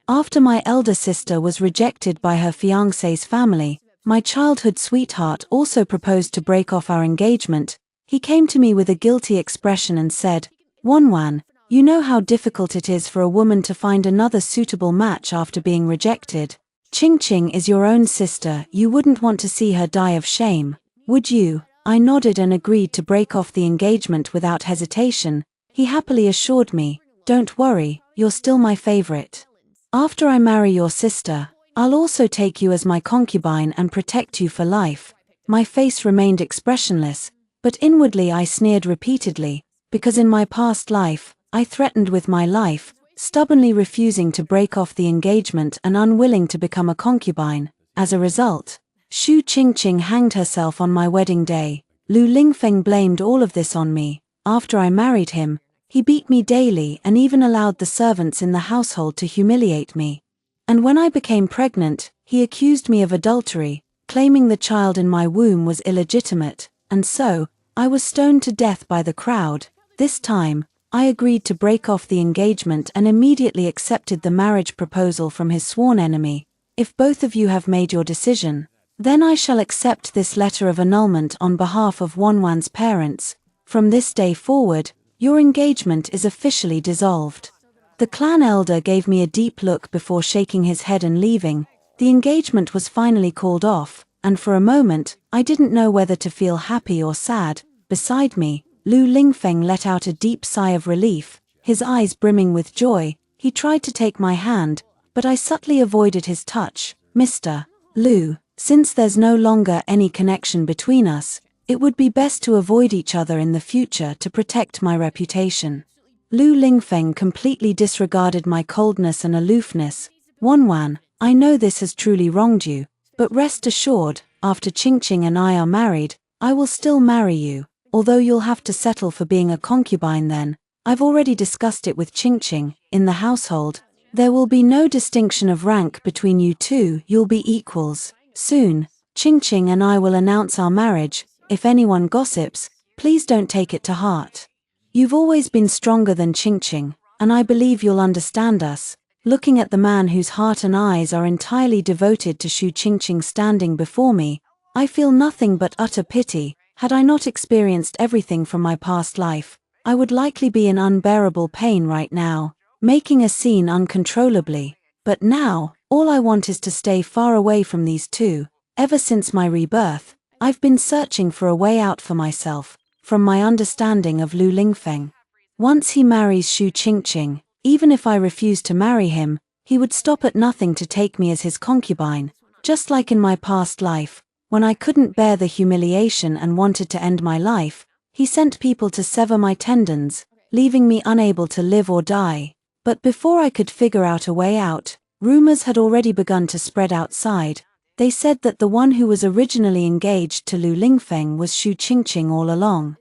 After my elder sister was rejected by her fiancé's family, my childhood sweetheart also proposed to break off our engagement. He came to me with a guilty expression and said, "Wonwan, you know how difficult it is for a woman to find another suitable match after being rejected. Ching Ching is your own sister, you wouldn't want to see her die of shame, would you?" I nodded and agreed to break off the engagement without hesitation. He happily assured me, "Don't worry, you're still my favorite. After I marry your sister, I'll also take you as my concubine and protect you for life." My face remained expressionless, but inwardly I sneered repeatedly, because in my past life, I threatened with my life, stubbornly refusing to break off the engagement and unwilling to become a concubine. As a result, Xu Qingqing hanged herself on my wedding day. Lu Lingfeng blamed all of this on me. After I married him, he beat me daily and even allowed the servants in the household to humiliate me. And when I became pregnant, he accused me of adultery, claiming the child in my womb was illegitimate, and so, I was stoned to death by the crowd. This time, I agreed to break off the engagement and immediately accepted the marriage proposal from his sworn enemy. "If both of you have made your decision, then I shall accept this letter of annulment on behalf of Wonwan's parents. From this day forward, your engagement is officially dissolved." The clan elder gave me a deep look before shaking his head and leaving. The engagement was finally called off, and for a moment, I didn't know whether to feel happy or sad. Beside me, Lu Lingfeng let out a deep sigh of relief, his eyes brimming with joy. He tried to take my hand, but I subtly avoided his touch. "Mr. Lu, since there's no longer any connection between us, it would be best to avoid each other in the future to protect my reputation." Lu Lingfeng completely disregarded my coldness and aloofness. "Wonwan, I know this has truly wronged you, but rest assured, after Qingqing and I are married, I will still marry you, although you'll have to settle for being a concubine then. I've already discussed it with Qingqing. In the household, there will be no distinction of rank between you two, you'll be equals. Soon, Qingqing and I will announce our marriage. If anyone gossips, please don't take it to heart. You've always been stronger than Qingqing, and I believe you'll understand us." Looking at the man whose heart and eyes are entirely devoted to Xu Qingqing standing before me, I feel nothing but utter pity. Had I not experienced everything from my past life, I would likely be in unbearable pain right now, making a scene uncontrollably. But now, all I want is to stay far away from these two. Ever since my rebirth, I've been searching for a way out for myself, from my understanding of Lu Lingfeng. Once he marries Xu Qingqing, even if I refuse to marry him, he would stop at nothing to take me as his concubine. Just like in my past life, when I couldn't bear the humiliation and wanted to end my life, he sent people to sever my tendons, leaving me unable to live or die. But before I could figure out a way out, rumors had already begun to spread outside. They said that the one who was originally engaged to Lu Lingfeng was Xu Qingqing all along.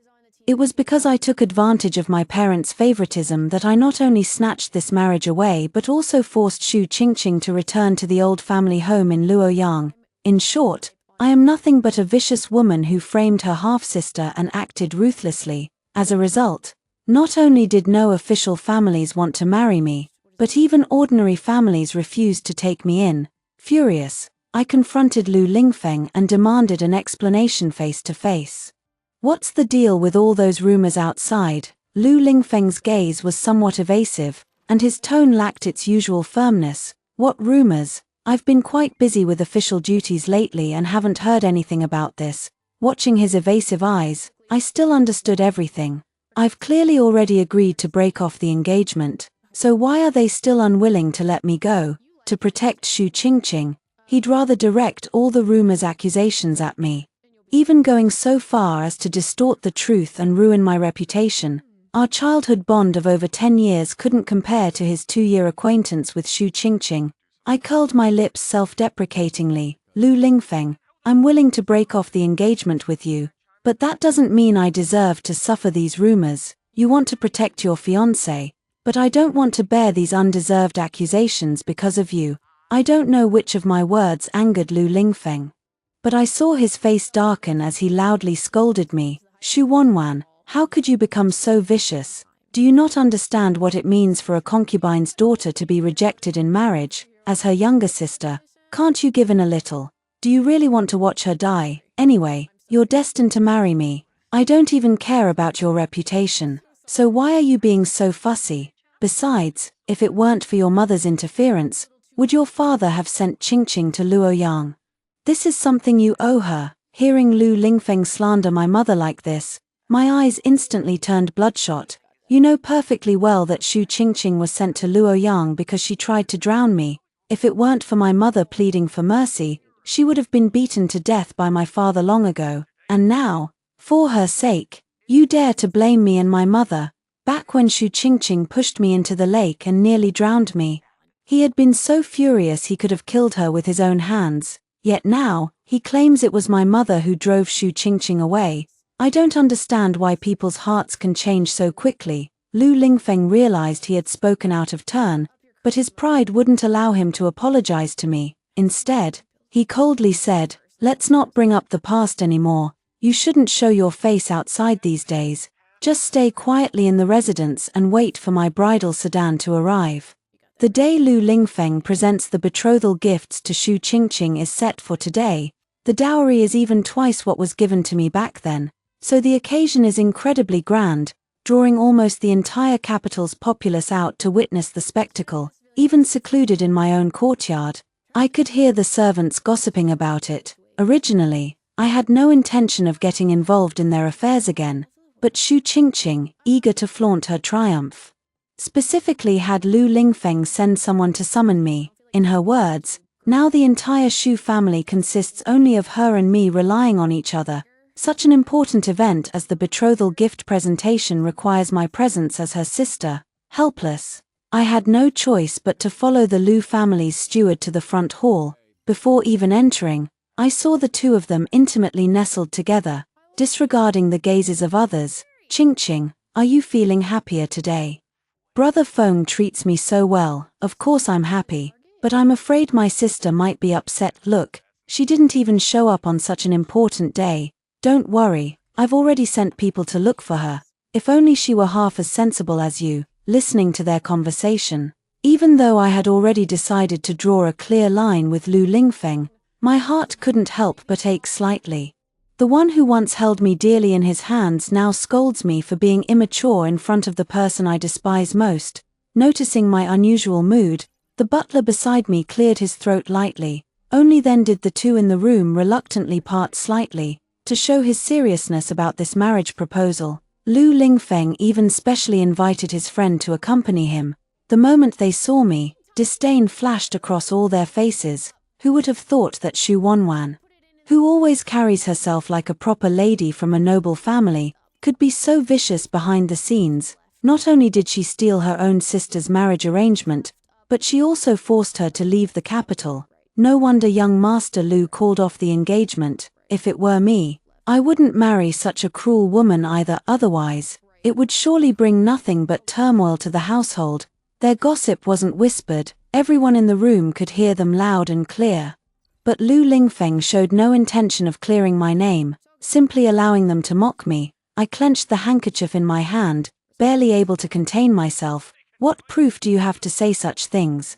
It was because I took advantage of my parents' favoritism that I not only snatched this marriage away but also forced Xu Qingqing to return to the old family home in Luoyang. In short, I am nothing but a vicious woman who framed her half-sister and acted ruthlessly. As a result, not only did no official families want to marry me, but even ordinary families refused to take me in. Furious, I confronted Lu Lingfeng and demanded an explanation face to face. "What's the deal with all those rumors outside?" Lu Lingfeng's gaze was somewhat evasive, and his tone lacked its usual firmness. "What rumors? I've been quite busy with official duties lately and haven't heard anything about this." Watching his evasive eyes, I still understood everything. "I've clearly already agreed to break off the engagement, so why are they still unwilling to let me go?" To protect Xu Qingqing, he'd rather direct all the rumors accusations at me, even going so far as to distort the truth and ruin my reputation. Our childhood bond of over 10 years couldn't compare to his 2-year acquaintance with Xu Qingqing. I curled my lips self-deprecatingly. "Lu Lingfeng, I'm willing to break off the engagement with you, but that doesn't mean I deserve to suffer these rumors. You want to protect your fiancé, but I don't want to bear these undeserved accusations because of you." I don't know which of my words angered Lu Lingfeng, but I saw his face darken as he loudly scolded me. "Xu Wanwan, how could you become so vicious? Do you not understand what it means for a concubine's daughter to be rejected in marriage, as her younger sister? Can't you give in a little? Do you really want to watch her die? Anyway, you're destined to marry me. I don't even care about your reputation. So why are you being so fussy? Besides, if it weren't for your mother's interference, would your father have sent Qingqing to Luoyang? This is something you owe her. Hearing Lu Lingfeng slander my mother like this, my eyes instantly turned bloodshot. You know perfectly well that Xu Qingqing was sent to Luoyang because she tried to drown me. If it weren't for my mother pleading for mercy, she would have been beaten to death by my father long ago. And now, for her sake, you dare to blame me and my mother. Back when Xu Qingqing pushed me into the lake and nearly drowned me, he had been so furious he could have killed her with his own hands. Yet now, he claims it was my mother who drove Xu Qingqing away. I don't understand why people's hearts can change so quickly. Lu Lingfeng realized he had spoken out of turn, but his pride wouldn't allow him to apologize to me. Instead, he coldly said, "Let's not bring up the past anymore. You shouldn't show your face outside these days. Just stay quietly in the residence and wait for my bridal sedan to arrive." The day Lu Lingfeng presents the betrothal gifts to Xu Qingqing is set for today. The dowry is even twice what was given to me back then, so the occasion is incredibly grand, drawing almost the entire capital's populace out to witness the spectacle. Even secluded in my own courtyard, I could hear the servants gossiping about it. Originally, I had no intention of getting involved in their affairs again, but Xu Qingqing, eager to flaunt her triumph, specifically had Lu Lingfeng send someone to summon me. In her words, now the entire Xu family consists only of her and me relying on each other. Such an important event as the betrothal gift presentation requires my presence as her sister. Helpless, I had no choice but to follow the Lu family's steward to the front hall. Before even entering, I saw the two of them intimately nestled together, disregarding the gazes of others. "Qingqing, are you feeling happier today? Brother Feng treats me so well. Of course I'm happy, but I'm afraid my sister might be upset. Look, she didn't even show up on such an important day. Don't worry, I've already sent people to look for her. If only she were half as sensible as you." Listening to their conversation, even though I had already decided to draw a clear line with Lu Lingfeng, my heart couldn't help but ache slightly. The one who once held me dearly in his hands now scolds me for being immature in front of the person I despise most. Noticing my unusual mood, the butler beside me cleared his throat lightly. Only then did the two in the room reluctantly part slightly, to show his seriousness about this marriage proposal. Lu Lingfeng even specially invited his friend to accompany him. The moment they saw me, disdain flashed across all their faces. Who would have thought that Xu Wanwan, who always carries herself like a proper lady from a noble family, could be so vicious behind the scenes? Not only did she steal her own sister's marriage arrangement, but she also forced her to leave the capital. No wonder young Master Lu called off the engagement. If it were me, I wouldn't marry such a cruel woman either. Otherwise, it would surely bring nothing but turmoil to the household. Their gossip wasn't whispered, everyone in the room could hear them loud and clear. But Lu Lingfeng showed no intention of clearing my name, simply allowing them to mock me. I clenched the handkerchief in my hand, barely able to contain myself. "What proof do you have to say such things?"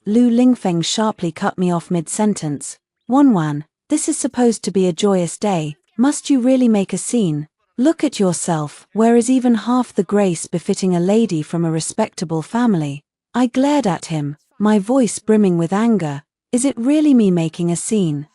Lu Lingfeng sharply cut me off mid-sentence. "Wanwan, this is supposed to be a joyous day. Must you really make a scene? Look at yourself. Where is even half the grace befitting a lady from a respectable family?" I glared at him, my voice brimming with anger. Is it really me making a scene?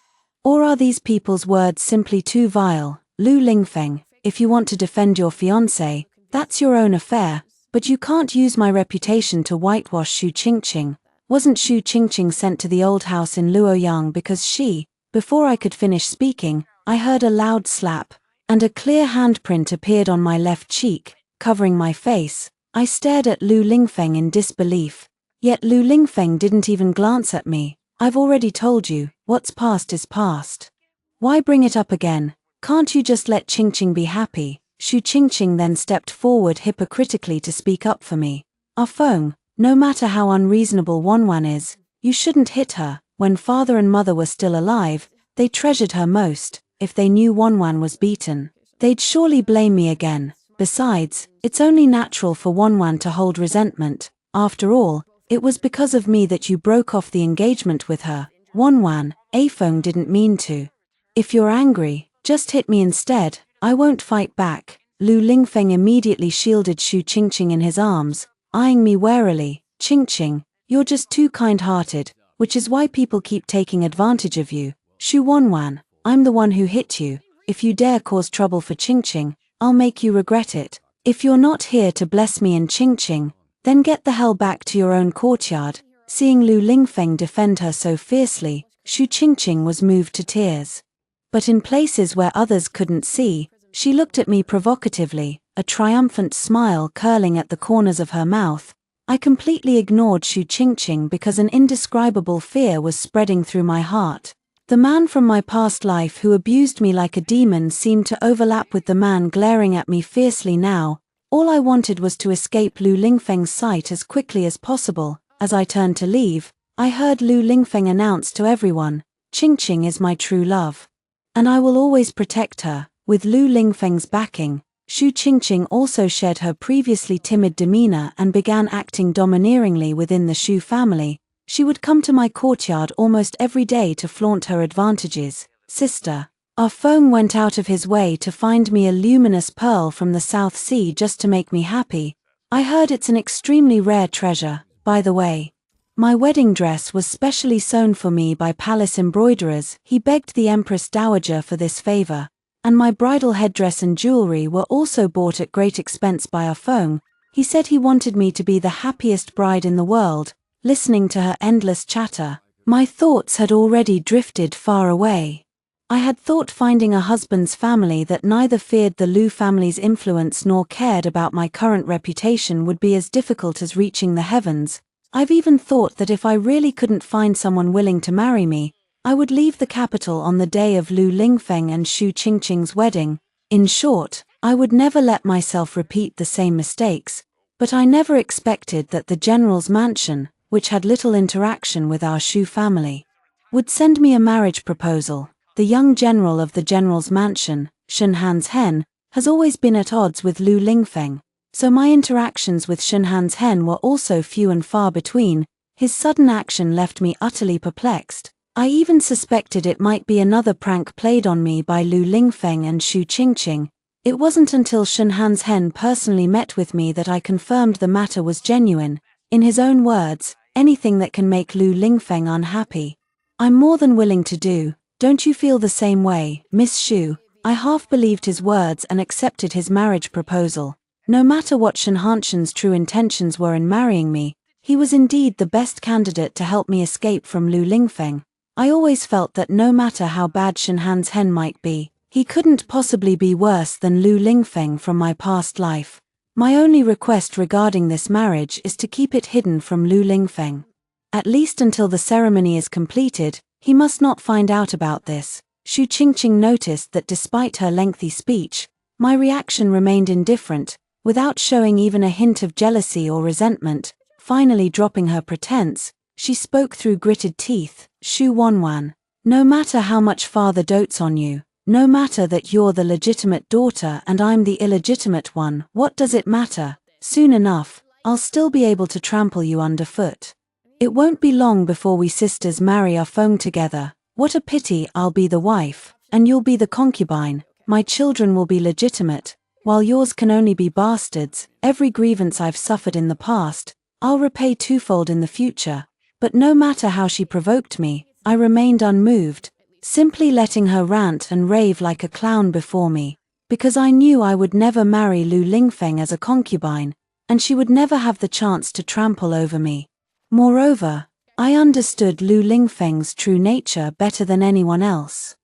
Or are these people's words simply too vile? Lu Lingfeng, if you want to defend your fiancé, that's your own affair, but you can't use my reputation to whitewash Xu Qingqing. Wasn't Xu Qingqing sent to the old house in Luoyang because she... Before I could finish speaking, I heard a loud slap, and a clear handprint appeared on my left cheek, covering my face. I stared at Lu Lingfeng in disbelief. Yet Lu Lingfeng didn't even glance at me. "I've already told you, what's past is past. Why bring it up again? Can't you just let Qingqing be happy?" Xu Qingqing then stepped forward hypocritically to speak up for me. Feng, no matter how unreasonable Wanwan is, you shouldn't hit her. When father and mother were still alive, they treasured her most. If they knew Wanwan was beaten, they'd surely blame me again. Besides, it's only natural for Wanwan to hold resentment. After all, it was because of me that you broke off the engagement with her. Wanwan, Afeng didn't mean to. If you're angry, just hit me instead, I won't fight back. Lu Lingfeng immediately shielded Shu Qingqing in his arms, eyeing me warily. Qingqing, you're just too kind-hearted, which is why people keep taking advantage of you. Shu Wanwan, I'm the one who hit you. If you dare cause trouble for Qingqing, I'll make you regret it. If you're not here to bless me and Qingqing, then get the hell back to your own courtyard. Seeing Lu Lingfeng defend her so fiercely, Shu Qingqing was moved to tears. But in places where others couldn't see, she looked at me provocatively, a triumphant smile curling at the corners of her mouth. I completely ignored Shu Qingqing because an indescribable fear was spreading through my heart. The man from my past life who abused me like a demon seemed to overlap with the man glaring at me fiercely now. All I wanted was to escape Lu Lingfeng's sight as quickly as possible. As I turned to leave, I heard Lu Lingfeng announce to everyone, "Qingqing is my true love. And I will always protect her." With Lu Lingfeng's backing, Shu Qingqing also shed her previously timid demeanor and began acting domineeringly within the Shu family. She would come to my courtyard almost every day to flaunt her advantages. "Sister, our Feng went out of his way to find me a luminous pearl from the South Sea just to make me happy. I heard it's an extremely rare treasure, by the way. My wedding dress was specially sewn for me by palace embroiderers." He begged the Empress Dowager for this favor, and my bridal headdress and jewelry were also bought at great expense by our Feng. He said he wanted me to be the happiest bride in the world. Listening to her endless chatter, my thoughts had already drifted far away. I had thought finding a husband's family that neither feared the Lu family's influence nor cared about my current reputation would be as difficult as reaching the heavens. I've even thought that if I really couldn't find someone willing to marry me, I would leave the capital on the day of Lu Lingfeng and Shu Qingqing's wedding. In short, I would never let myself repeat the same mistakes, but I never expected that the general's mansion, which had little interaction with our Shu family, would send me a marriage proposal. The young general of the general's mansion, Shunhan's hen, has always been at odds with Lu Lingfeng, so my interactions with Shunhan's hen were also few and far between. His sudden action left me utterly perplexed. I even suspected it might be another prank played on me by Lu Lingfeng and Shu Qingqing. It wasn't until Shunhan's hen personally met with me that I confirmed the matter was genuine. In his own words, "Anything that can make Lu Lingfeng unhappy, I'm more than willing to do. Don't you feel the same way, Miss Shu?" I half believed his words and accepted his marriage proposal. No matter what Shenhanshen's true intentions were in marrying me, he was indeed the best candidate to help me escape from Lu Lingfeng. I always felt that no matter how bad Shenhan's hen might be, he couldn't possibly be worse than Lu Lingfeng from my past life. My only request regarding this marriage is to keep it hidden from Lu Lingfeng. At least until the ceremony is completed, he must not find out about this. Shu Qingqing noticed that despite her lengthy speech, my reaction remained indifferent, without showing even a hint of jealousy or resentment. Finally dropping her pretense, she spoke through gritted teeth. "Shu Wanwan, no matter how much father dotes on you, no matter that you're the legitimate daughter and I'm the illegitimate one, what does it matter? Soon enough, I'll still be able to trample you underfoot. It won't be long before we sisters marry our Feng together. What a pity. I'll be the wife, and you'll be the concubine. My children will be legitimate, while yours can only be bastards. Every grievance I've suffered in the past, I'll repay twofold in the future." But no matter how she provoked me, I remained unmoved, simply letting her rant and rave like a clown before me, because I knew I would never marry Lu Lingfeng as a concubine, and she would never have the chance to trample over me. Moreover, I understood Lu Lingfeng's true nature better than anyone else.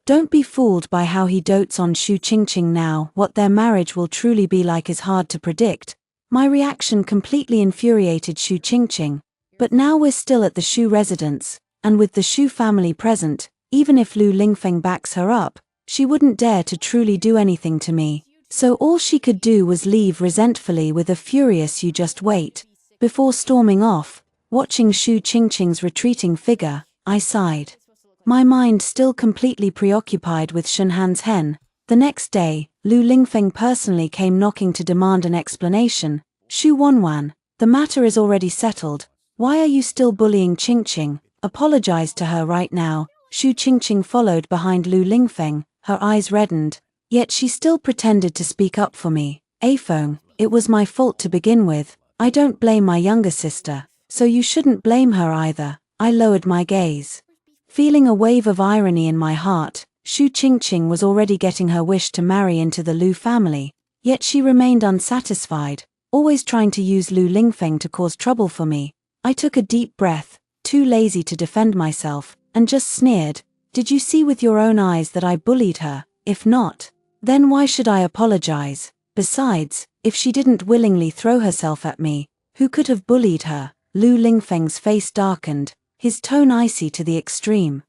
Don't be fooled by how he dotes on Shu Qingqing now. What their marriage will truly be like is hard to predict. My reaction completely infuriated Shu Qingqing. But now we're still at the Shu residence, and with the Shu family present, even if Lu Lingfeng backs her up, she wouldn't dare to truly do anything to me. So all she could do was leave resentfully with a furious "you just wait." Before storming off, watching Shu Qingqing's retreating figure, I sighed. My mind still completely preoccupied with Shunhan's hen, The next day, Lu Lingfeng personally came knocking to demand an explanation. Shu Wanwan, the matter is already settled. Why are you still bullying Qingqing? Apologize to her right now. Shu Qingqing followed behind Lu Lingfeng, her eyes reddened. Yet she still pretended to speak up for me. Afeng, it was my fault to begin with. I don't blame my younger sister, so you shouldn't blame her either. I lowered my gaze. Feeling a wave of irony in my heart, Shu Qingqing was already getting her wish to marry into the Lu family, yet she remained unsatisfied, always trying to use Lu Lingfeng to cause trouble for me. I took a deep breath, too lazy to defend myself, and just sneered. Did you see with your own eyes that I bullied her? If not, then why should I apologize? Besides, if she didn't willingly throw herself at me, who could have bullied her? Lu Lingfeng's face darkened, his tone icy to the extreme.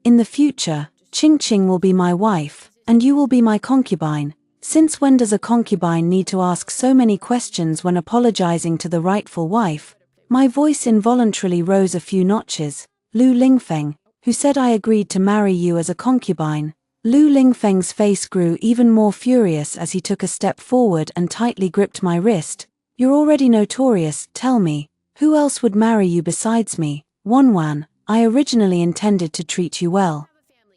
In the future, Qingqing will be my wife, and you will be my concubine. Since when does a concubine need to ask so many questions when apologizing to the rightful wife? My voice involuntarily rose a few notches. Lu Lingfeng, who said I agreed to marry you as a concubine. Lu Lingfeng's face grew even more furious as he took a step forward and tightly gripped my wrist. You're already notorious, tell me, who else would marry you besides me? Wanwan, I originally intended to treat you well.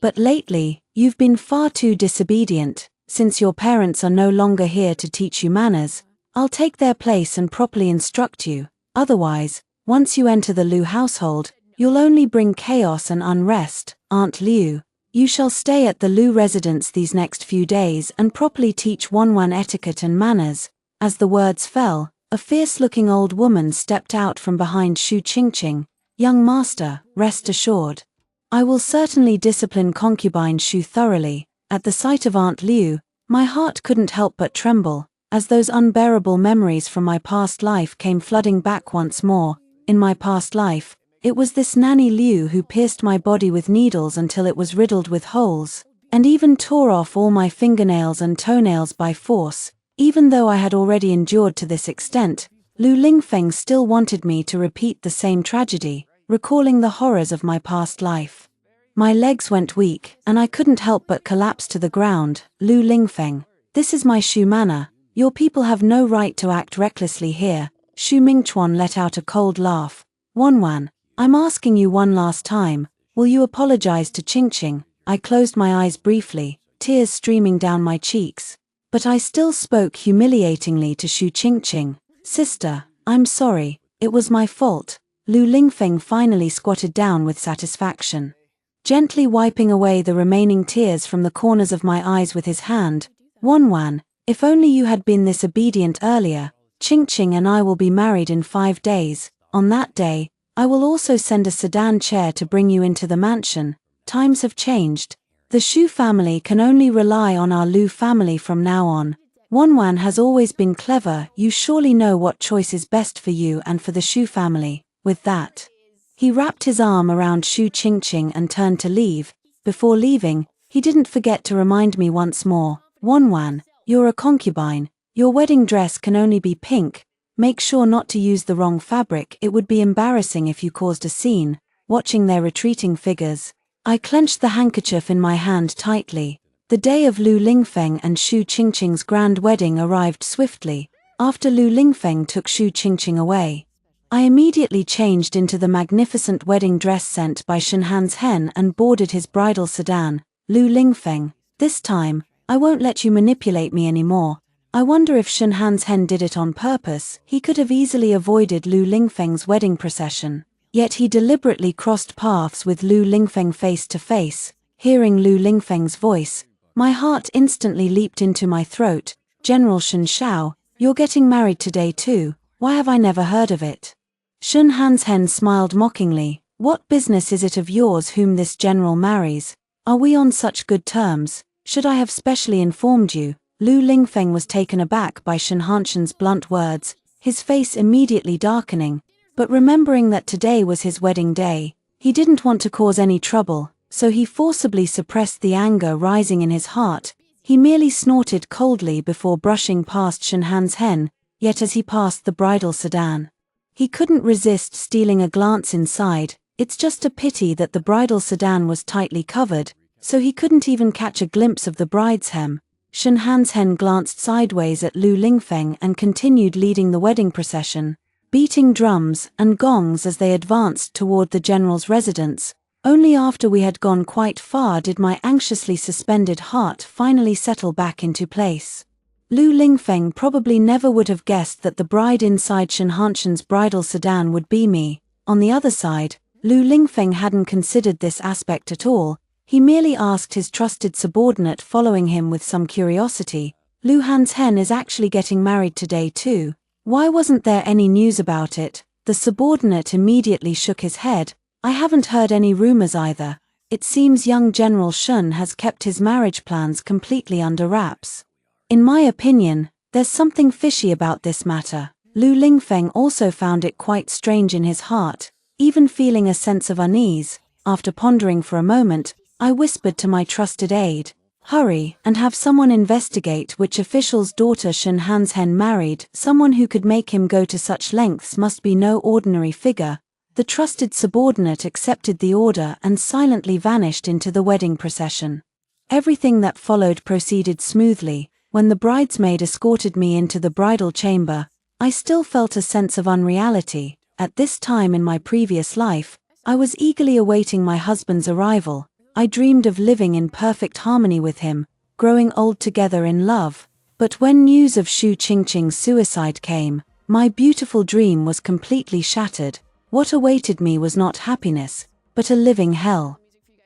But lately, you've been far too disobedient. Since your parents are no longer here to teach you manners, I'll take their place and properly instruct you. Otherwise, once you enter the Lu household, you'll only bring chaos and unrest. Aunt Liu, you shall stay at the Lu residence these next few days and properly teach Wanwan etiquette and manners. As the words fell, a fierce-looking old woman stepped out from behind Shu Qingqing. Young master, rest assured. I will certainly discipline concubine Shu thoroughly. At the sight of Aunt Liu, my heart couldn't help but tremble, as those unbearable memories from my past life came flooding back once more. In my past life, it was this nanny Liu who pierced my body with needles until it was riddled with holes, and even tore off all my fingernails and toenails by force. Even though I had already endured to this extent, Lu Lingfeng still wanted me to repeat the same tragedy, recalling the horrors of my past life. My legs went weak, and I couldn't help but collapse to the ground. Lu Lingfeng, this is my Shu manor. Your people have no right to act recklessly here. Shu Mingchuan let out a cold laugh. Wanwan, I'm asking you one last time, will you apologize to Qingqing? I closed my eyes briefly, tears streaming down my cheeks. But I still spoke humiliatingly to Shu Qingqing. Sister, I'm sorry, it was my fault. Lu Lingfeng finally squatted down with satisfaction. Gently wiping away the remaining tears from the corners of my eyes with his hand, Wanwan, if only you had been this obedient earlier. Qingqing and I will be married in 5 days. On that day, I will also send a sedan chair to bring you into the mansion. Times have changed. The Shu family can only rely on our Lu family from now on. Wanwan has always been clever. You surely know what choice is best for you and for the Shu family. With that, he wrapped his arm around Shu Qingqing and turned to leave. Before leaving, he didn't forget to remind me once more. Wanwan, you're a concubine. Your wedding dress can only be pink. Make sure not to use the wrong fabric. It would be embarrassing if you caused a scene. Watching their retreating figures, I clenched the handkerchief in my hand tightly. The day of Lu Lingfeng and Shu Qingqing's grand wedding arrived swiftly. After Lu Lingfeng took Shu Qingqing away, I immediately changed into the magnificent wedding dress sent by Shenhan's hen and boarded his bridal sedan. Lu Lingfeng, this time, I won't let you manipulate me anymore. I wonder if Shenhan's hen did it on purpose. He could have easily avoided Lu Lingfeng's wedding procession. Yet he deliberately crossed paths with Lu Lingfeng face to face. Hearing Lu Lingfeng's voice, my heart instantly leaped into my throat. General Shen Shao, you're getting married today too. Why have I never heard of it? Shenhan's hen smiled mockingly. What business is it of yours whom this general marries? Are we on such good terms? Should I have specially informed you? Lu Lingfeng was taken aback by Shen Hanshen's blunt words, his face immediately darkening. But remembering that today was his wedding day, he didn't want to cause any trouble, so he forcibly suppressed the anger rising in his heart. He merely snorted coldly before brushing past Shenhan's hen, yet as he passed the bridal sedan, he couldn't resist stealing a glance inside. It's just a pity that the bridal sedan was tightly covered, so he couldn't even catch a glimpse of the bride's hem. Shen Hansen glanced sideways at Lu Lingfeng and continued leading the wedding procession, beating drums and gongs as they advanced toward the general's residence. Only after we had gone quite far did my anxiously suspended heart finally settle back into place. Lu Lingfeng probably never would have guessed that the bride inside Shen Hanshen's bridal sedan would be me. On the other side, Lu Lingfeng hadn't considered this aspect at all. He merely asked his trusted subordinate, following him with some curiosity, "Lu Hansen is actually getting married today too. Why wasn't there any news about it?" The subordinate immediately shook his head. "I haven't heard any rumors either. It seems young General Shen has kept his marriage plans completely under wraps. In my opinion, there's something fishy about this matter." Lu Lingfeng also found it quite strange in his heart, even feeling a sense of unease. After pondering for a moment, I whispered to my trusted aide, "Hurry and have someone investigate which official's daughter Shen Hansen married. Someone who could make him go to such lengths must be no ordinary figure." The trusted subordinate accepted the order and silently vanished into the wedding procession. Everything that followed proceeded smoothly. When the bridesmaid escorted me into the bridal chamber, I still felt a sense of unreality. At this time in my previous life, I was eagerly awaiting my husband's arrival. I dreamed of living in perfect harmony with him, growing old together in love. But when news of Xu Qingqing's suicide came, my beautiful dream was completely shattered. What awaited me was not happiness, but a living hell.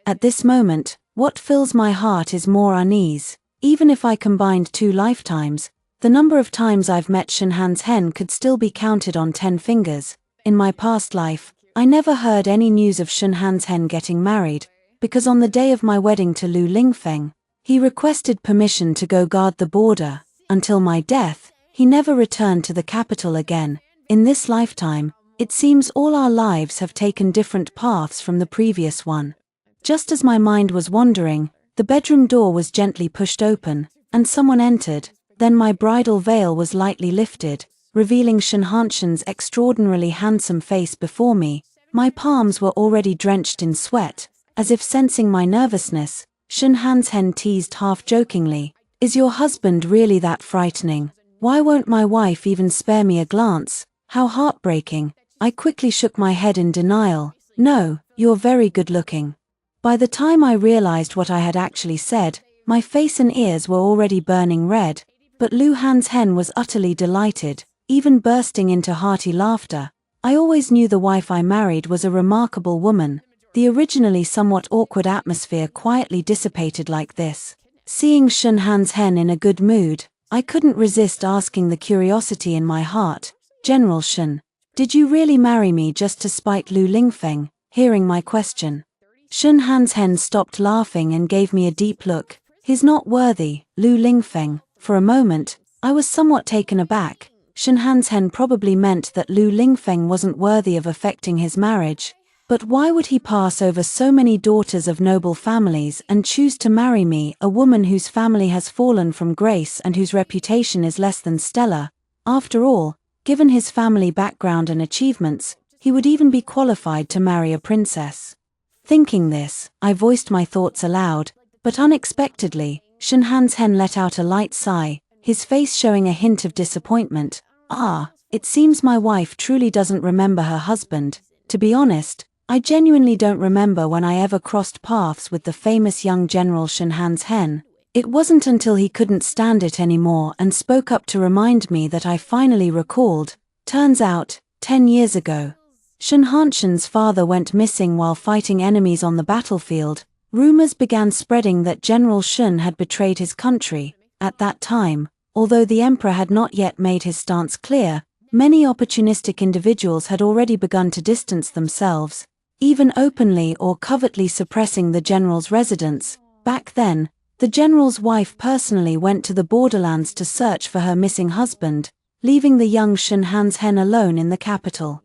At this moment, what fills my heart is more unease. Even if I combined 2 lifetimes, the number of times I've met Shen Hansen could still be counted on 10 fingers. In my past life, I never heard any news of Shen Hansen getting married, because on the day of my wedding to Lu Lingfeng, he requested permission to go guard the border. Until my death, he never returned to the capital again. In this lifetime, it seems all our lives have taken different paths from the previous one. Just as my mind was wandering, the bedroom door was gently pushed open, and someone entered. Then my bridal veil was lightly lifted, revealing Shen Hanshen's extraordinarily handsome face before me. My palms were already drenched in sweat. As if sensing my nervousness, Shen Hansen teased half-jokingly, "Is your husband really that frightening? Why won't my wife even spare me a glance? How heartbreaking." I quickly shook my head in denial. "No, you're very good-looking." By the time I realized what I had actually said, my face and ears were already burning red. But Lu Hansen was utterly delighted, even bursting into hearty laughter. I always knew the wife I married was a remarkable woman. The originally somewhat awkward atmosphere quietly dissipated like this. Seeing Shen Hansen in a good mood, I couldn't resist asking the curiosity in my heart, "General Shen, did you really marry me just to spite Lu Lingfeng?" Hearing my question, Shen Hansen stopped laughing and gave me a deep look. "He's not worthy, Lu Lingfeng." For a moment, I was somewhat taken aback. Shen Hansen probably meant that Lu Lingfeng wasn't worthy of effecting his marriage. But why would he pass over so many daughters of noble families and choose to marry me, a woman whose family has fallen from grace and whose reputation is less than stellar? After all, given his family background and achievements, he would even be qualified to marry a princess. Thinking this, I voiced my thoughts aloud, but unexpectedly, Shen Hansen let out a light sigh, his face showing a hint of disappointment. "Ah, it seems my wife truly doesn't remember her husband. To be honest, I genuinely don't remember when I ever crossed paths with the famous young General Shen Hansen. It wasn't until he couldn't stand it anymore and spoke up to remind me that I finally recalled. Turns out, 10 years ago, Shen Hanshen's father went missing while fighting enemies on the battlefield. Rumors began spreading that General Shen had betrayed his country. At that time, although the emperor had not yet made his stance clear, many opportunistic individuals had already begun to distance themselves, even openly or covertly suppressing the general's residence. Back then, the general's wife personally went to the borderlands to search for her missing husband, leaving the young Shen Hansen alone in the capital.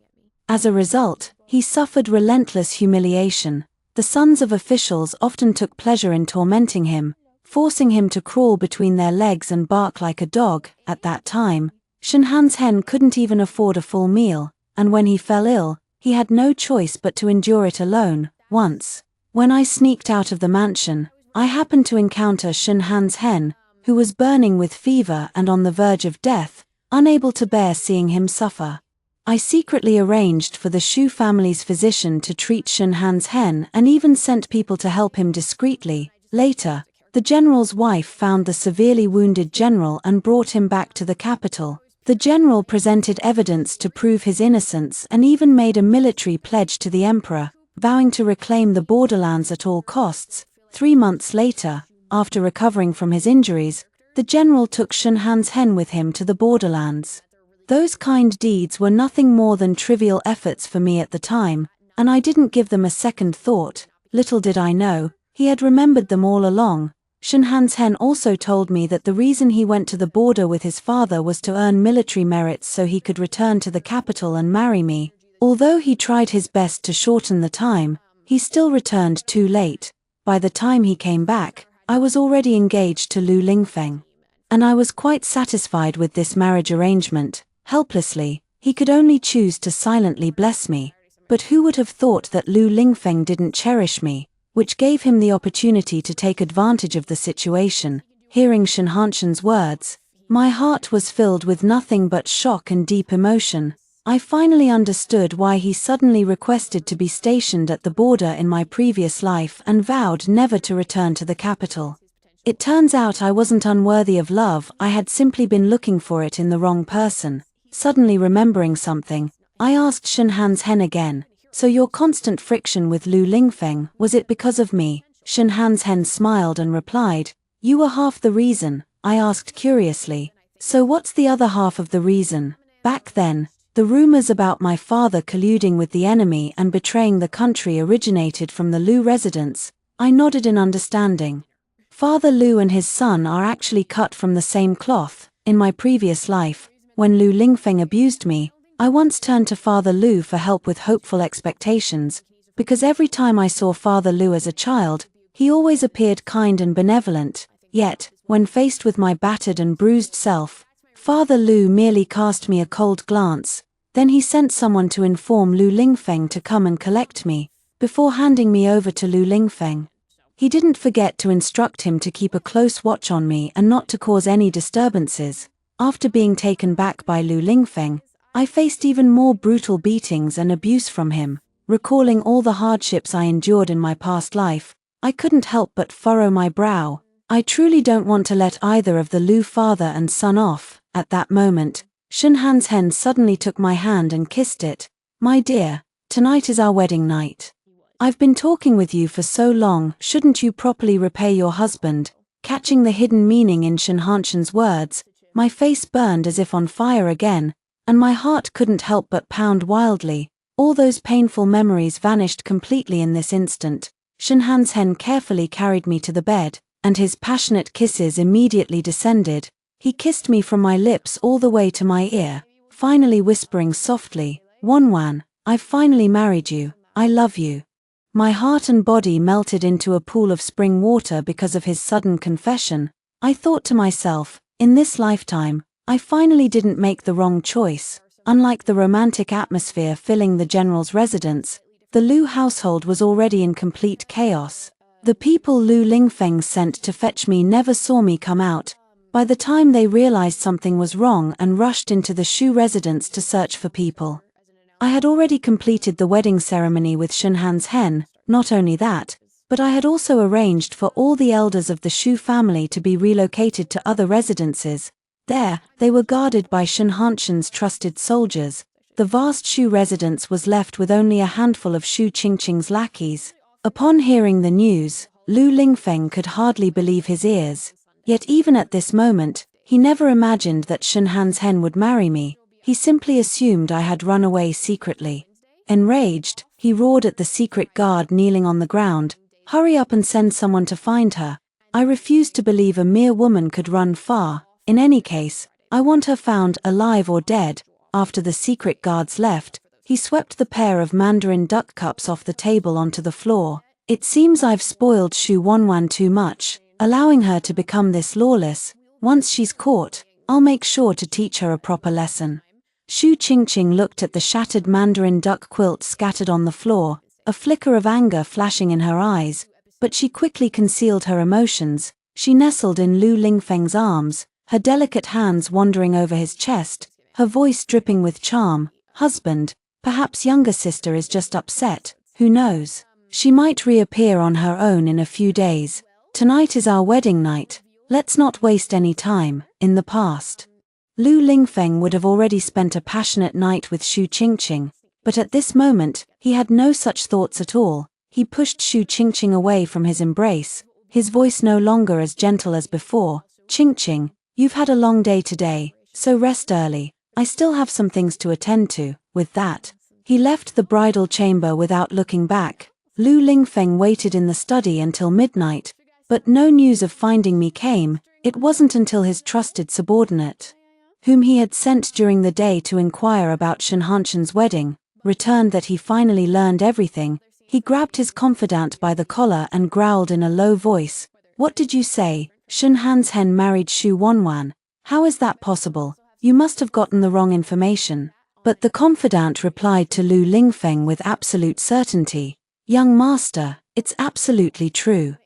As a result, he suffered relentless humiliation. The sons of officials often took pleasure in tormenting him, forcing him to crawl between their legs and bark like a dog. At that time, Shen Hansen couldn't even afford a full meal, and when he fell ill, he had no choice but to endure it alone. Once, when I sneaked out of the mansion, I happened to encounter Shen Hansen, who was burning with fever and on the verge of death, unable to bear seeing him suffer. I secretly arranged for the Shu family's physician to treat Shunhan's hen and even sent people to help him discreetly. Later, the general's wife found the severely wounded general and brought him back to the capital. The general presented evidence to prove his innocence and even made a military pledge to the emperor, vowing to reclaim the borderlands at all costs. 3 months later, after recovering from his injuries, the general took Shunhan's hen with him to the borderlands. Those kind deeds were nothing more than trivial efforts for me at the time, and I didn't give them a second thought. Little did I know, he had remembered them all along. Shunhan's hen also told me that the reason he went to the border with his father was to earn military merits so he could return to the capital and marry me. Although he tried his best to shorten the time, he still returned too late. By the time he came back, I was already engaged to Lu Lingfeng. And I was quite satisfied with this marriage arrangement. Helplessly, he could only choose to silently bless me. But who would have thought that Lu Lingfeng didn't cherish me, which gave him the opportunity to take advantage of the situation. Hearing Shunhanshen's words, my heart was filled with nothing but shock and deep emotion. I finally understood why he suddenly requested to be stationed at the border in my previous life and vowed never to return to the capital. It turns out I wasn't unworthy of love, I had simply been looking for it in the wrong person. Suddenly remembering something, I asked Shunhan's hen again, so your constant friction with Lu Lingfeng, was it because of me? Shunhan's hen smiled and replied, you were half the reason. I asked curiously, so what's the other half of the reason? Back then, the rumors about my father colluding with the enemy and betraying the country originated from the Lu residents. I nodded in understanding. Father Lu and his son are actually cut from the same cloth. In my previous life, when Lu Lingfeng abused me, I once turned to Father Lu for help with hopeful expectations, because every time I saw Father Lu as a child, he always appeared kind and benevolent. Yet, when faced with my battered and bruised self, Father Lu merely cast me a cold glance. Then he sent someone to inform Lu Lingfeng to come and collect me, before handing me over to Lu Lingfeng. He didn't forget to instruct him to keep a close watch on me and not to cause any disturbances. After being taken back by Lu Lingfeng, I faced even more brutal beatings and abuse from him. Recalling all the hardships I endured in my past life, I couldn't help but furrow my brow. I truly don't want to let either of the Lu father and son off. At that moment, Shunhan's hen suddenly took my hand and kissed it. My dear, tonight is our wedding night. I've been talking with you for so long, shouldn't you properly repay your husband? Catching the hidden meaning in Shunhanshen's words, my face burned as if on fire again, and my heart couldn't help but pound wildly. All those painful memories vanished completely in this instant. Shunhan's hen carefully carried me to the bed, and his passionate kisses immediately descended. He kissed me from my lips all the way to my ear, finally whispering softly, Wanwan, I've finally married you, I love you. My heart and body melted into a pool of spring water because of his sudden confession. I thought to myself, in this lifetime, I finally didn't make the wrong choice. Unlike the romantic atmosphere filling the general's residence, the Lu household was already in complete chaos. The people Lu Lingfeng sent to fetch me never saw me come out. By the time they realized something was wrong and rushed into the Shu residence to search for people. I had already completed the wedding ceremony with Shunhan's hen. Not only that, but I had also arranged for all the elders of the Shu family to be relocated to other residences. There, they were guarded by Shunhanshen's trusted soldiers. The vast Shu residence was left with only a handful of Shu Qingqing's lackeys. Upon hearing the news, Lu Lingfeng could hardly believe his ears. Yet even at this moment, he never imagined that Shunhan's hen would marry me. He simply assumed I had run away secretly. Enraged, he roared at the secret guard kneeling on the ground, hurry up and send someone to find her. I refused to believe a mere woman could run far. In any case, I want her found, alive or dead. After the secret guards left, he swept the pair of mandarin duck cups off the table onto the floor. It seems I've spoiled Shu Wanwan too much, allowing her to become this lawless. Once she's caught, I'll make sure to teach her a proper lesson. Shu Qingqing looked at the shattered mandarin duck quilt scattered on the floor, a flicker of anger flashing in her eyes, but she quickly concealed her emotions. She nestled in Lu Lingfeng's arms, her delicate hands wandering over his chest, her voice dripping with charm. Husband, perhaps younger sister is just upset, who knows? She might reappear on her own in a few days. Tonight is our wedding night, let's not waste any time. In the past, Lu Lingfeng would have already spent a passionate night with Xu Qingqing, but at this moment, he had no such thoughts at all. He pushed Xu Qingqing away from his embrace, his voice no longer as gentle as before. Qingqing, you've had a long day today, so rest early. I still have some things to attend to. With that, he left the bridal chamber without looking back. Lu Lingfeng waited in the study until midnight, but no news of finding me came. It wasn't until his trusted subordinate, whom he had sent during the day to inquire about Shen Hanshen's wedding, returned that he finally learned everything. He grabbed his confidant by the collar and growled in a low voice, "What did you say? Shen Hanshen married Xu Wanwan. How is that possible? You must have gotten the wrong information." But the confidant replied to Lu Lingfeng with absolute certainty, "Young master, it's absolutely true.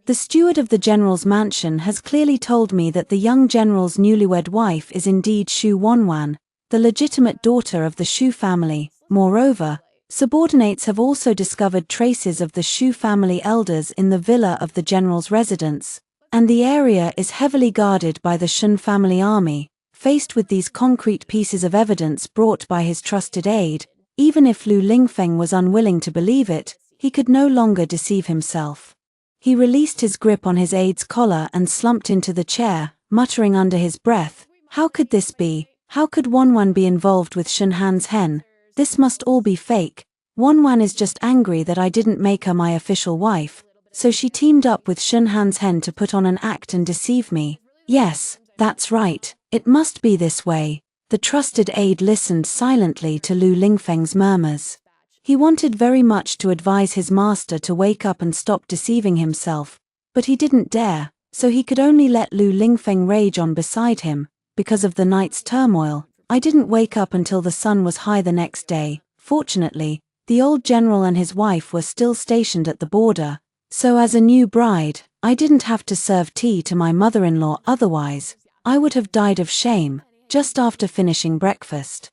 The steward of the general's mansion has clearly told me that the young general's newlywed wife is indeed Xu Wanwan, the legitimate daughter of the Xu family. Moreover, subordinates have also discovered traces of the Xu family elders in the villa of the general's residence, and the area is heavily guarded by the Shen family army." Faced with these concrete pieces of evidence brought by his trusted aide, even if Lu Lingfeng was unwilling to believe it, he could no longer deceive himself. He released his grip on his aide's collar and slumped into the chair, muttering under his breath, "How could this be? How could Wanwan be involved with Shen Hanshen? This must all be fake. Wanwan is just angry that I didn't make her my official wife, so she teamed up with Shen Hanshen to put on an act and deceive me. Yes, that's right. It must be this way." The trusted aide listened silently to Lu Lingfeng's murmurs. He wanted very much to advise his master to wake up and stop deceiving himself, but he didn't dare, so he could only let Lu Lingfeng rage on beside him. Because of the night's turmoil, I didn't wake up until the sun was high the next day. Fortunately, the old general and his wife were still stationed at the border, so as a new bride, I didn't have to serve tea to my mother-in-law. Otherwise, I would have died of shame. Just after finishing breakfast,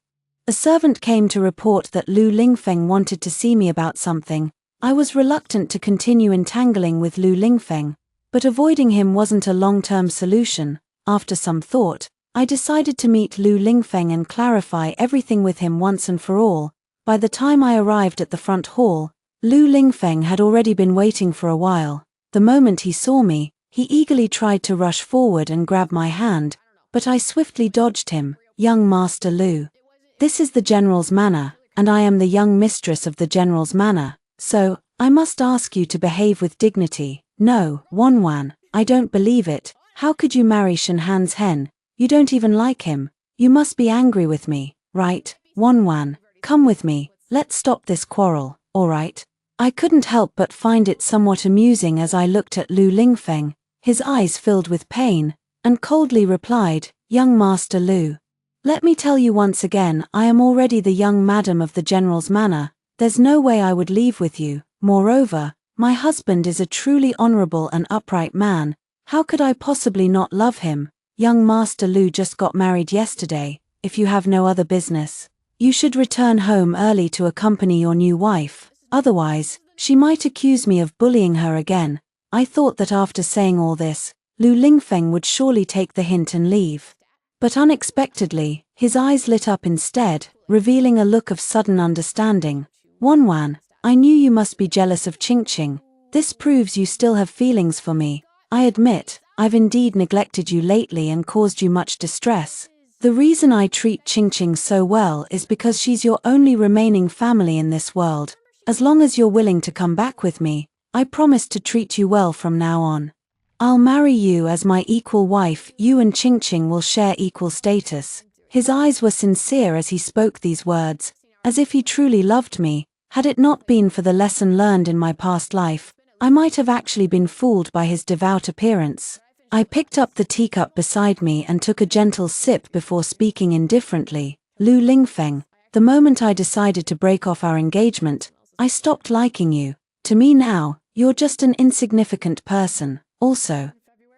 a servant came to report that Lu Lingfeng wanted to see me about something. I was reluctant to continue entangling with Lu Lingfeng, but avoiding him wasn't a long-term solution. After some thought, I decided to meet Lu Lingfeng and clarify everything with him once and for all. By the time I arrived at the front hall, Lu Lingfeng had already been waiting for a while. The moment he saw me, he eagerly tried to rush forward and grab my hand, but I swiftly dodged him. "Young Master Lu, this is the general's manor, and I am the young mistress of the general's manor, so I must ask you to behave with dignity." "No, Wanwan, I don't believe it. How could you marry Shen Hanshen? You don't even like him. You must be angry with me, right? Wanwan, come with me, let's stop this quarrel, alright?" I couldn't help but find it somewhat amusing as I looked at Lu Lingfeng. His eyes filled with pain, and coldly replied, "Young Master Lu, let me tell you once again, I am already the young madam of the general's manor. There's no way I would leave with you. Moreover, my husband is a truly honorable and upright man. How could I possibly not love him? Young Master Lu just got married yesterday. If you have no other business, you should return home early to accompany your new wife. Otherwise, she might accuse me of bullying her again." I thought that after saying all this, Lu Lingfeng would surely take the hint and leave. But unexpectedly, his eyes lit up instead, revealing a look of sudden understanding. "Wanwan, I knew you must be jealous of Qingqing. This proves you still have feelings for me. I admit, I've indeed neglected you lately and caused you much distress. The reason I treat Qingqing so well is because she's your only remaining family in this world. As long as you're willing to come back with me, I promise to treat you well from now on. I'll marry you as my equal wife. You and Qingqing will share equal status." His eyes were sincere as he spoke these words, as if he truly loved me. Had it not been for the lesson learned in my past life, I might have actually been fooled by his devout appearance. I picked up the teacup beside me and took a gentle sip before speaking indifferently. "Lu Lingfeng, the moment I decided to break off our engagement, I stopped liking you. To me now, you're just an insignificant person. Also,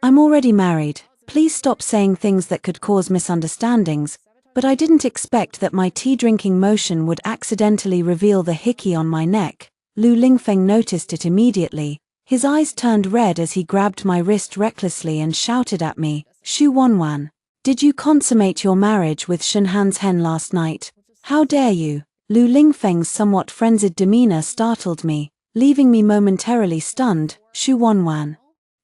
I'm already married. Please stop saying things that could cause misunderstandings, but I didn't expect that my tea-drinking motion would accidentally reveal the hickey on my neck. Lu Lingfeng noticed it immediately. His eyes turned red as he grabbed my wrist recklessly and shouted at me, "Xu Wanwan, did you consummate your marriage with Shenhan's hen last night? How dare you?" Lu Lingfeng's somewhat frenzied demeanor startled me, leaving me momentarily stunned. "Xu Wanwan,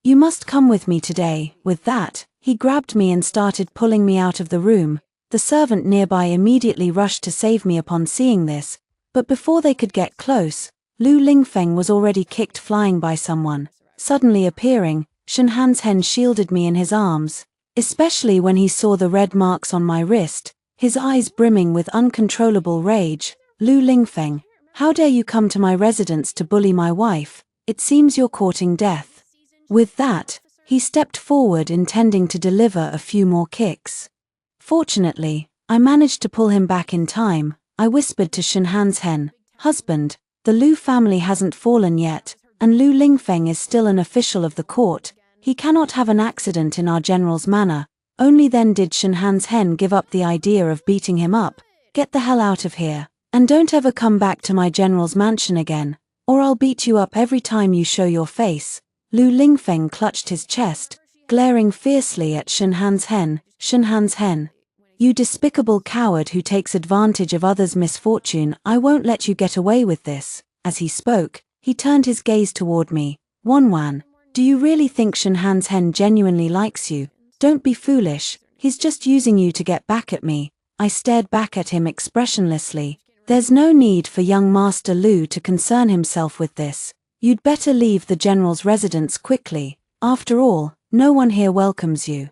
you must come with me today." With that, he grabbed me and started pulling me out of the room. The servant nearby immediately rushed to save me upon seeing this, but before they could get close, Lu Lingfeng was already kicked flying by someone. Suddenly appearing, Shenhan's hen shielded me in his arms, especially when he saw the red marks on my wrist, his eyes brimming with uncontrollable rage. "Lu Lingfeng, how dare you come to my residence to bully my wife? It seems you're courting death." With that, he stepped forward intending to deliver a few more kicks. Fortunately, I managed to pull him back in time. I whispered to Shenhan's hen, "Husband, the Lu family hasn't fallen yet, and Lu Lingfeng is still an official of the court. He cannot have an accident in our general's manor." Only then did Shenhan's hen give up the idea of beating him up. "Get the hell out of here, and don't ever come back to my general's mansion again, or I'll beat you up every time you show your face." Lu Lingfeng clutched his chest, glaring fiercely at Shenhan's hen. "Shenhan's hen, you despicable coward who takes advantage of others' misfortune, I won't let you get away with this." As he spoke, he turned his gaze toward me. "Wanwan, do you really think Shenhan's hen genuinely likes you? Don't be foolish, he's just using you to get back at me." I stared back at him expressionlessly. "There's no need for young Master Lu to concern himself with this. You'd better leave the general's residence quickly. After all, no one here welcomes you."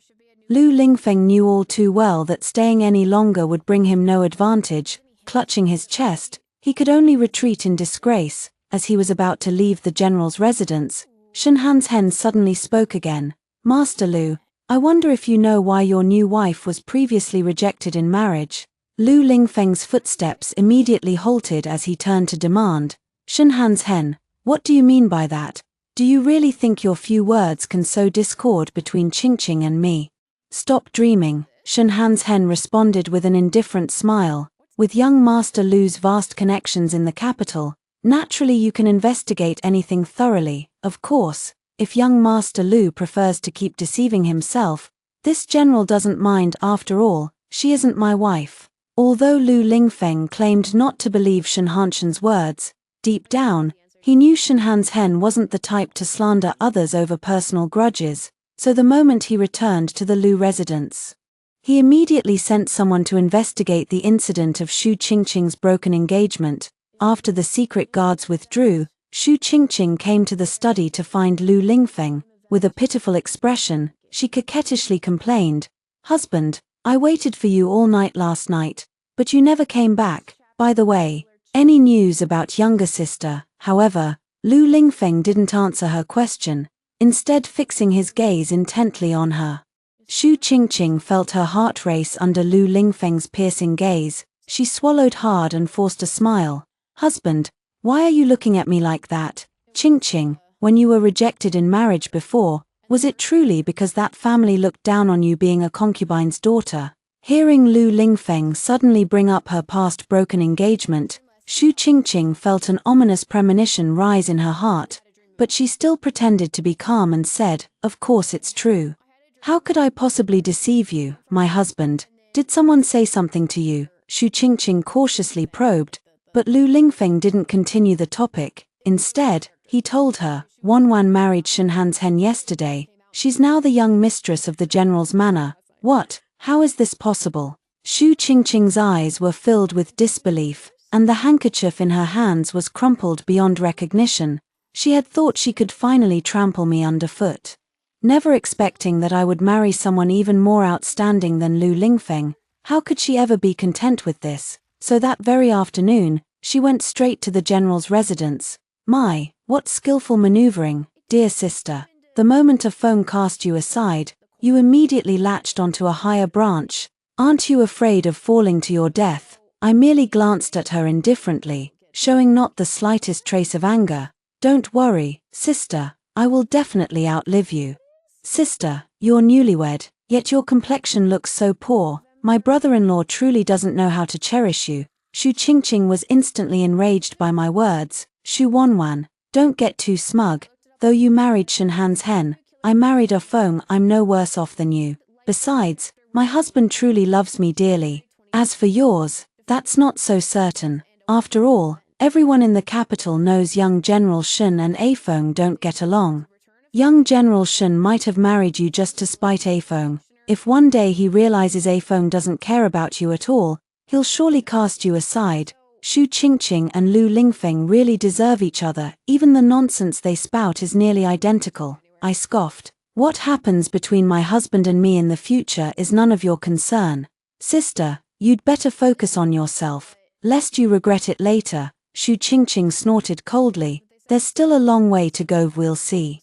Lu Lingfeng knew all too well that staying any longer would bring him no advantage. Clutching his chest, he could only retreat in disgrace. As he was about to leave the general's residence, Shenhan's hen suddenly spoke again. "Master Lu, I wonder if you know why your new wife was previously rejected in marriage?" Lu Lingfeng's footsteps immediately halted as he turned to demand, "Shenhan's hen, what do you mean by that? Do you really think your few words can sow discord between Qingqing and me?" "Stop dreaming," Shenhan's hen responded with an indifferent smile. "With young Master Lu's vast connections in the capital, naturally you can investigate anything thoroughly. Of course, if young Master Lu prefers to keep deceiving himself, this general doesn't mind. After all, she isn't my wife." Although Lu Lingfeng claimed not to believe Shenhanshen's words, deep down, he knew Shenhan's hen wasn't the type to slander others over personal grudges. So the moment he returned to the Lu residence, he immediately sent someone to investigate the incident of Xu Qingqing's broken engagement. After the secret guards withdrew, Xu Qingqing came to the study to find Lu Lingfeng. With a pitiful expression, she coquettishly complained, "Husband, I waited for you all night last night, but you never came back. By the way, any news about younger sister?" However, Lu Lingfeng didn't answer her question, instead fixing his gaze intently on her. Xu Qingqing felt her heart race under Lu Lingfeng's piercing gaze. She swallowed hard and forced a smile. "Husband, why are you looking at me like that? Qingqing, when you were rejected in marriage before, was it truly because that family looked down on you being a concubine's daughter?" Hearing Lu Lingfeng suddenly bring up her past broken engagement, Xu Qingqing felt an ominous premonition rise in her heart, but she still pretended to be calm and said, "Of course it's true. How could I possibly deceive you, my husband? Did someone say something to you?" Xu Qingqing cautiously probed, but Lu Lingfeng didn't continue the topic. Instead, he told her, "Wanwan married Shenhan's hen yesterday. She's now the young mistress of the general's manor." "What? How is this possible?" Xu Qingqing's eyes were filled with disbelief, and the handkerchief in her hands was crumpled beyond recognition. She had thought she could finally trample me underfoot. Never expecting that I would marry someone even more outstanding than Lu Lingfeng, how could she ever be content with this? So that very afternoon, she went straight to the general's residence. My, what skillful maneuvering, dear sister. The moment a phone cast you aside, you immediately latched onto a higher branch. Aren't you afraid of falling to your death? I merely glanced at her indifferently, showing not the slightest trace of anger. Don't worry, sister, I will definitely outlive you. Sister, you're newlywed, yet your complexion looks so poor. My brother-in-law truly doesn't know how to cherish you. Shu Qingqing was instantly enraged by my words. Shu Wanwan, don't get too smug. Though you married Shenhan's hen, I married a Feng. I'm no worse off than you. Besides, my husband truly loves me dearly. As for yours, that's not so certain. After all, everyone in the capital knows young General Shen and A Feng don't get along. Young General Shen might have married you just to spite A Feng. If one day he realizes A Feng doesn't care about you at all, he'll surely cast you aside. Shu Qingqing and Lu Lingfeng really deserve each other. Even the nonsense they spout is nearly identical. I scoffed. What happens between my husband and me in the future is none of your concern. Sister, you'd better focus on yourself, lest you regret it later. Shu Qingqing snorted coldly. There's still a long way to go, we'll see.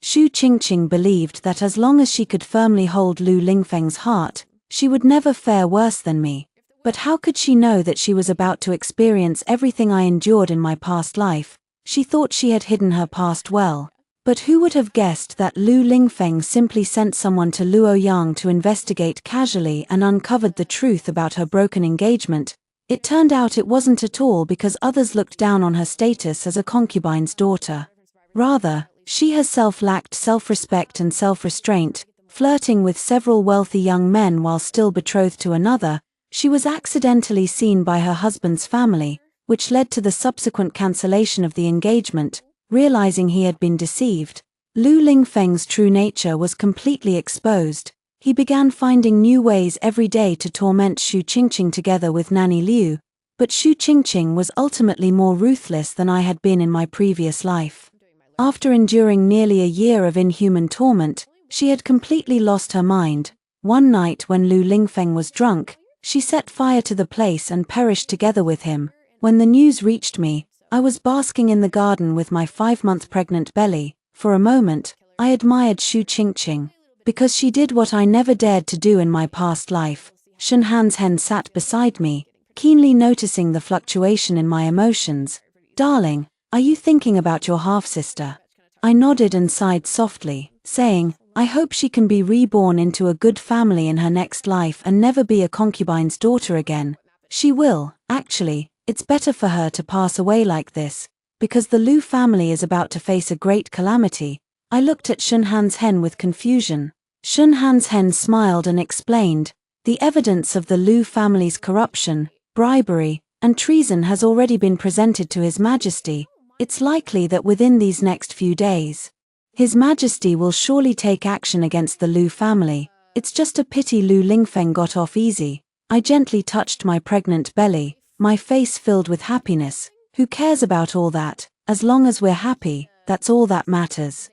Shu Qingqing believed that as long as she could firmly hold Lu Lingfeng's heart, she would never fare worse than me. But how could she know that she was about to experience everything I endured in my past life? She thought she had hidden her past well. But who would have guessed that Lu Lingfeng simply sent someone to Luoyang to investigate casually and uncovered the truth about her broken engagement? It turned out it wasn't at all because others looked down on her status as a concubine's daughter. Rather, she herself lacked self-respect and self-restraint, flirting with several wealthy young men while still betrothed to another. She was accidentally seen by her husband's family, which led to the subsequent cancellation of the engagement. Realizing he had been deceived, Lu Lingfeng's true nature was completely exposed. He began finding new ways every day to torment Shu Qingqing together with Nanny Liu, but Shu Qingqing was ultimately more ruthless than I had been in my previous life. After enduring nearly a year of inhuman torment, she had completely lost her mind. One night when Lu Lingfeng was drunk, she set fire to the place and perished together with him. When the news reached me, I was basking in the garden with my 5-month pregnant belly. For a moment, I admired Shu Qingqing, because she did what I never dared to do in my past life. Shenhan's hen sat beside me, keenly noticing the fluctuation in my emotions. Darling, are you thinking about your half-sister? I nodded and sighed softly, saying, I hope she can be reborn into a good family in her next life and never be a concubine's daughter again. She will, actually. It's better for her to pass away like this, because the Lu family is about to face a great calamity. I looked at Shenhan's hen with confusion. Shenhan's hen smiled and explained, the evidence of the Lu family's corruption, bribery, and treason has already been presented to His Majesty. It's likely that within these next few days, His Majesty will surely take action against the Lu family. It's just a pity Lu Lingfeng got off easy. I gently touched my pregnant belly, my face filled with happiness. Who cares about all that? As long as we're happy, that's all that matters.